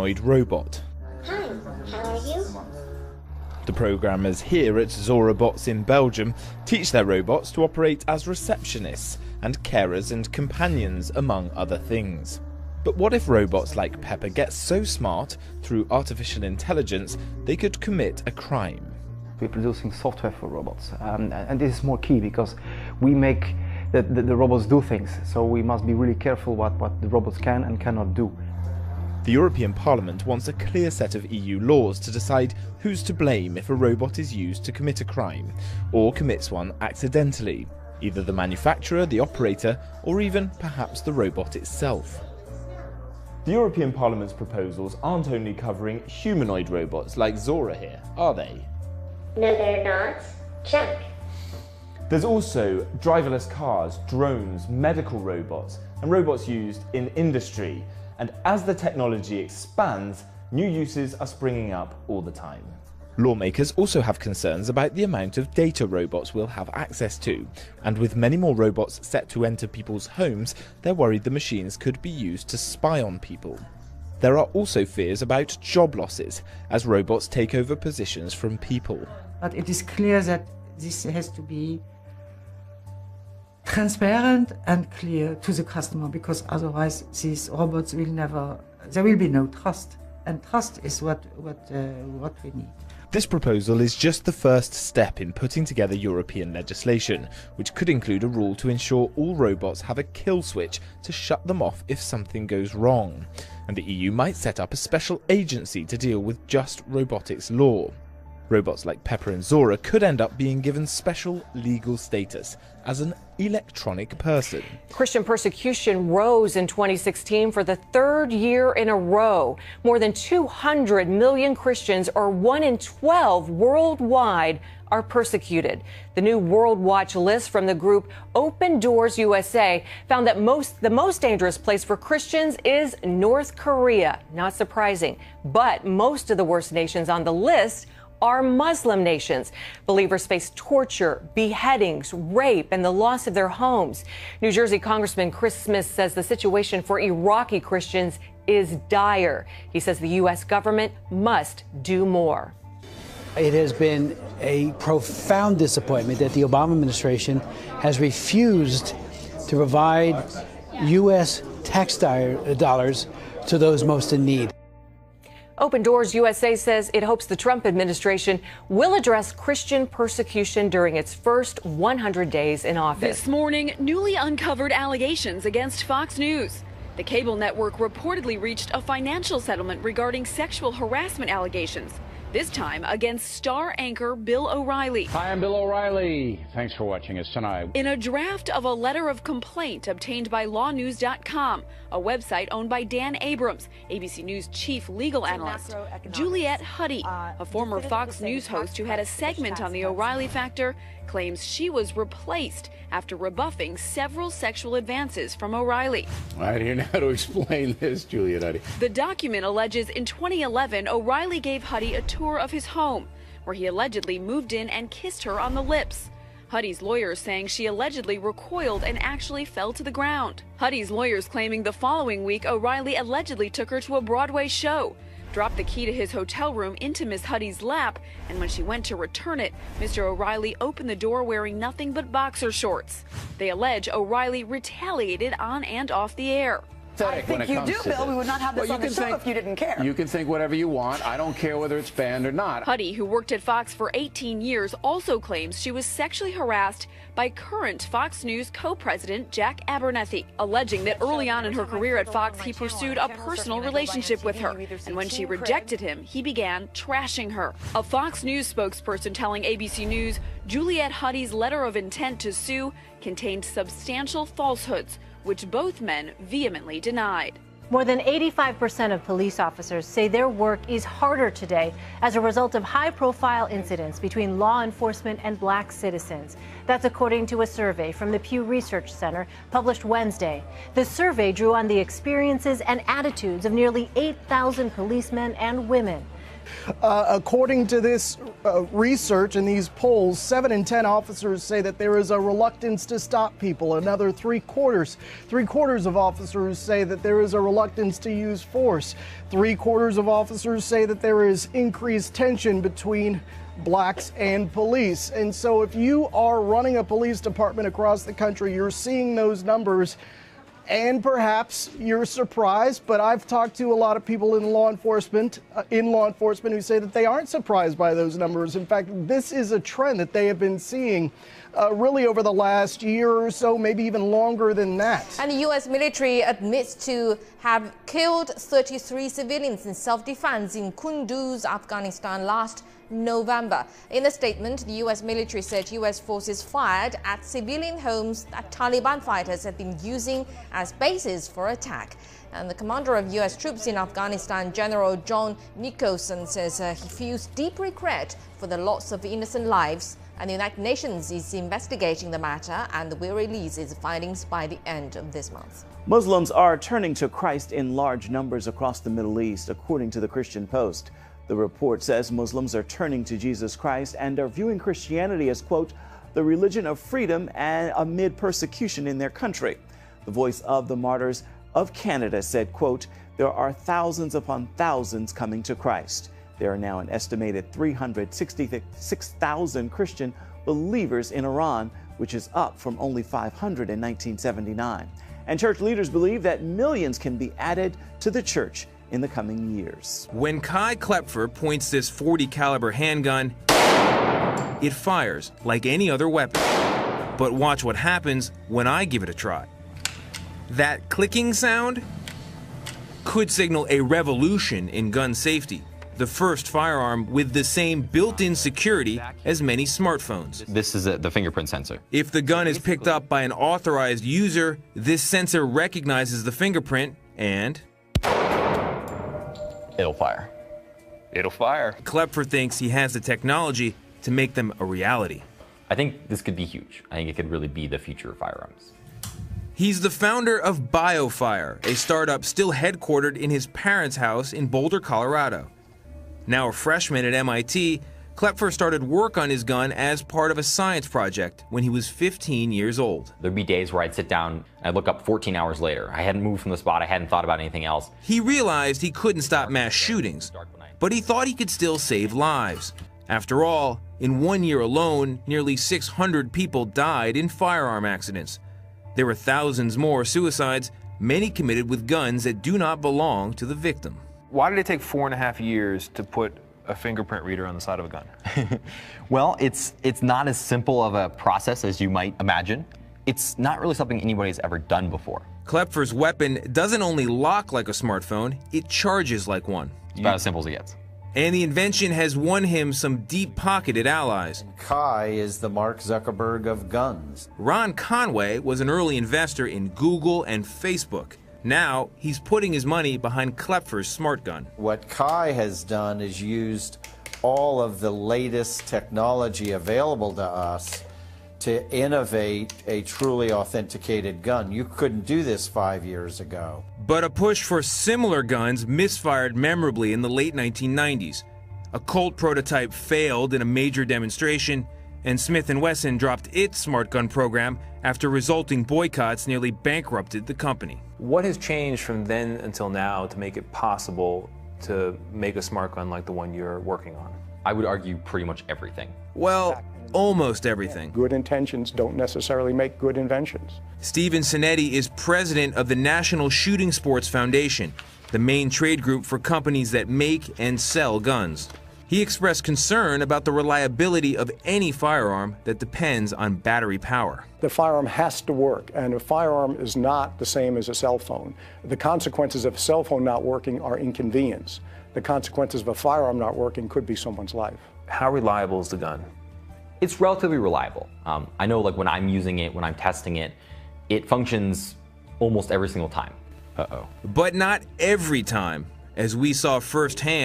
robot. Hi, how are you? The programmers here at Zorabots in Belgium teach their robots to operate as receptionists and carers and companions, among other things. But what if robots like Pepper get so smart through artificial intelligence they could commit a crime? We're producing software for robots, and this is more key because we make the robots do things, so we must be really careful what the robots can and cannot do. The European Parliament wants a clear set of EU laws to decide who's to blame if a robot is used to commit a crime, or commits one accidentally, either the manufacturer, the operator, or even perhaps the robot itself. The European Parliament's proposals aren't only covering humanoid robots like Zora here, are they? No, they're not. Check. There's also driverless cars, drones, medical robots, and robots used in industry. And as the technology expands, new uses are springing up all the time. Lawmakers also have concerns about the amount of data robots will have access to, and with many more robots set to enter people's homes, they're worried the machines could be used to spy on people. There are also fears about job losses, as robots take over positions from people. But it is clear that this has to be transparent and clear to the customer, because otherwise these robots will never, there will be no trust, and trust is what we need. This proposal is just the first step in putting together European legislation, which could include a rule to ensure all robots have a kill switch to shut them off if something goes wrong, and the EU might set up a special agency to deal with just robotics law. Robots like Pepper and Zora could end up being given special legal status as an electronic person. Christian persecution rose in 2016 for the third year in a row. More than 200 million Christians, or 1 in 12 worldwide, are persecuted. The new World Watch list from the group Open Doors USA found that the most dangerous place for Christians is North Korea. Not surprising, but most of the worst nations on the list are Muslim nations. Believers face torture, beheadings, rape, and the loss of their homes. New Jersey Congressman Chris Smith says the situation for Iraqi Christians is dire. He says the U.S. government must do more. It has been a profound disappointment that the Obama administration has refused to provide U.S. tax dollars to those most in need. Open Doors USA says it hopes the Trump administration will address Christian persecution during its first 100 days in office. This morning, newly uncovered allegations against Fox News. The cable network reportedly reached a financial settlement regarding sexual harassment allegations, this time against star anchor Bill O'Reilly. Hi, I'm Bill O'Reilly. Thanks for watching us tonight. In a draft of a letter of complaint obtained by lawnews.com, a website owned by Dan Abrams, ABC News chief legal analyst, Juliette Huddy, a former Fox News host who had a segment on the O'Reilly factor, claims she was replaced after rebuffing several sexual advances from O'Reilly. I don't know how to explain this, Juliette Huddy. The document alleges in 2011, O'Reilly gave Huddy a tour of his home, where he allegedly moved in and kissed her on the lips. Huddy's lawyers saying she allegedly recoiled and actually fell to the ground. Huddy's lawyers claiming the following week O'Reilly allegedly took her to a Broadway show, dropped the key to his hotel room into Miss Huddy's lap, and when she went to return it, Mr. O'Reilly opened the door wearing nothing but boxer shorts. They allege O'Reilly retaliated on and off the air. I think you do, Bill. We would not have this on the show if you didn't care. You can think whatever you want. I don't care whether it's banned or not. Huddy, who worked at Fox for 18 years, also claims she was sexually harassed by current Fox News co-president Jack Abernethy, alleging that early on in her career at Fox, he pursued a personal relationship with her, and when she rejected him, he began trashing her. A Fox News spokesperson telling ABC News Juliette Huddy's letter of intent to sue contained substantial falsehoods, which both men vehemently denied. More than 85% of police officers say their work is harder today as a result of high-profile incidents between law enforcement and black citizens. That's according to a survey from the Pew Research Center published Wednesday. The survey drew on the experiences and attitudes of nearly 8,000 policemen and women. According to this research and these polls, 7 in 10 officers say that there is a reluctance to stop people. Another three-quarters of officers say that there is a reluctance to use force. 3/4 of officers say that there is increased tension between blacks and police. And so if you are running a police department across the country, you're seeing those numbers, and perhaps you're surprised, but I've talked to a lot of people in law enforcement who say that they aren't surprised by those numbers. In fact, this is a trend that they have been seeing really over the last year or so, maybe even longer than that. And the U.S. military admits to have killed 33 civilians in self-defense in Kunduz, Afghanistan last November. In a statement, the U.S. military said U.S. forces fired at civilian homes that Taliban fighters had been using as bases for attack. And the commander of U.S. troops in Afghanistan, General John Nicholson, says he feels deep regret for the loss of innocent lives, and the United Nations is investigating the matter and will release its findings by the end of this month. Muslims are turning to Christ in large numbers across the Middle East, according to the Christian Post. The report says Muslims are turning to Jesus Christ and are viewing Christianity as, quote, the religion of freedom and amid persecution in their country. The Voice of the Martyrs of Canada said, quote, there are thousands upon thousands coming to Christ. There are now an estimated 366,000 Christian believers in Iran, which is up from only 500 in 1979. And church leaders believe that millions can be added to the church in the coming years. When Kai Klepfer points this .40 caliber handgun, it fires like any other weapon. But watch what happens when I give it a try. That clicking sound could signal a revolution in gun safety. The first firearm with the same built-in security as many smartphones. This is the fingerprint sensor. If the gun is picked up by an authorized user, this sensor recognizes the fingerprint and it'll fire. It'll fire. Klepfer thinks he has the technology to make them a reality. I think this could be huge. I think it could really be the future of firearms. He's the founder of BioFire, a startup still headquartered in his parents' house in Boulder, Colorado. Now a freshman at MIT, Klepfer started work on his gun as part of a science project when he was 15 years old. There'd be days where I'd sit down and I'd look up 14 hours later. I hadn't moved from the spot, I hadn't thought about anything else. He realized he couldn't stop mass shootings, but he thought he could still save lives. After all, in 1 year alone, nearly 600 people died in firearm accidents. There were thousands more suicides, many committed with guns that do not belong to the victim. Why did it take 4.5 years to put a fingerprint reader on the side of a gun? Well, it's not as simple of a process as you might imagine. It's not really something anybody's ever done before. Klepfer's weapon doesn't only lock like a smartphone, it charges like one. It's about as simple as it gets. And the invention has won him some deep-pocketed allies. Kai is the Mark Zuckerberg of guns. Ron Conway was an early investor in Google and Facebook. Now, he's putting his money behind Klepfer's smart gun. What Kai has done is used all of the latest technology available to us to innovate a truly authenticated gun. You couldn't do this 5 years ago. But a push for similar guns misfired memorably in the late 1990s. A Colt prototype failed in a major demonstration, and Smith & Wesson dropped its smart gun program after resulting boycotts nearly bankrupted the company. What has changed from then until now to make it possible to make a smart gun like the one you're working on? I would argue pretty much everything. Well, almost everything. Good intentions don't necessarily make good inventions. Stephen Sinetti is president of the National Shooting Sports Foundation, the main trade group for companies that make and sell guns. He expressed concern about the reliability of any firearm that depends on battery power. The firearm has to work, and a firearm is not the same as a cell phone. The consequences of a cell phone not working are inconvenience. The consequences of a firearm not working could be someone's life. How reliable is the gun? It's relatively reliable. I know, like, when I'm using it, when I'm testing it, it functions almost every single time. But not every time, as we saw firsthand.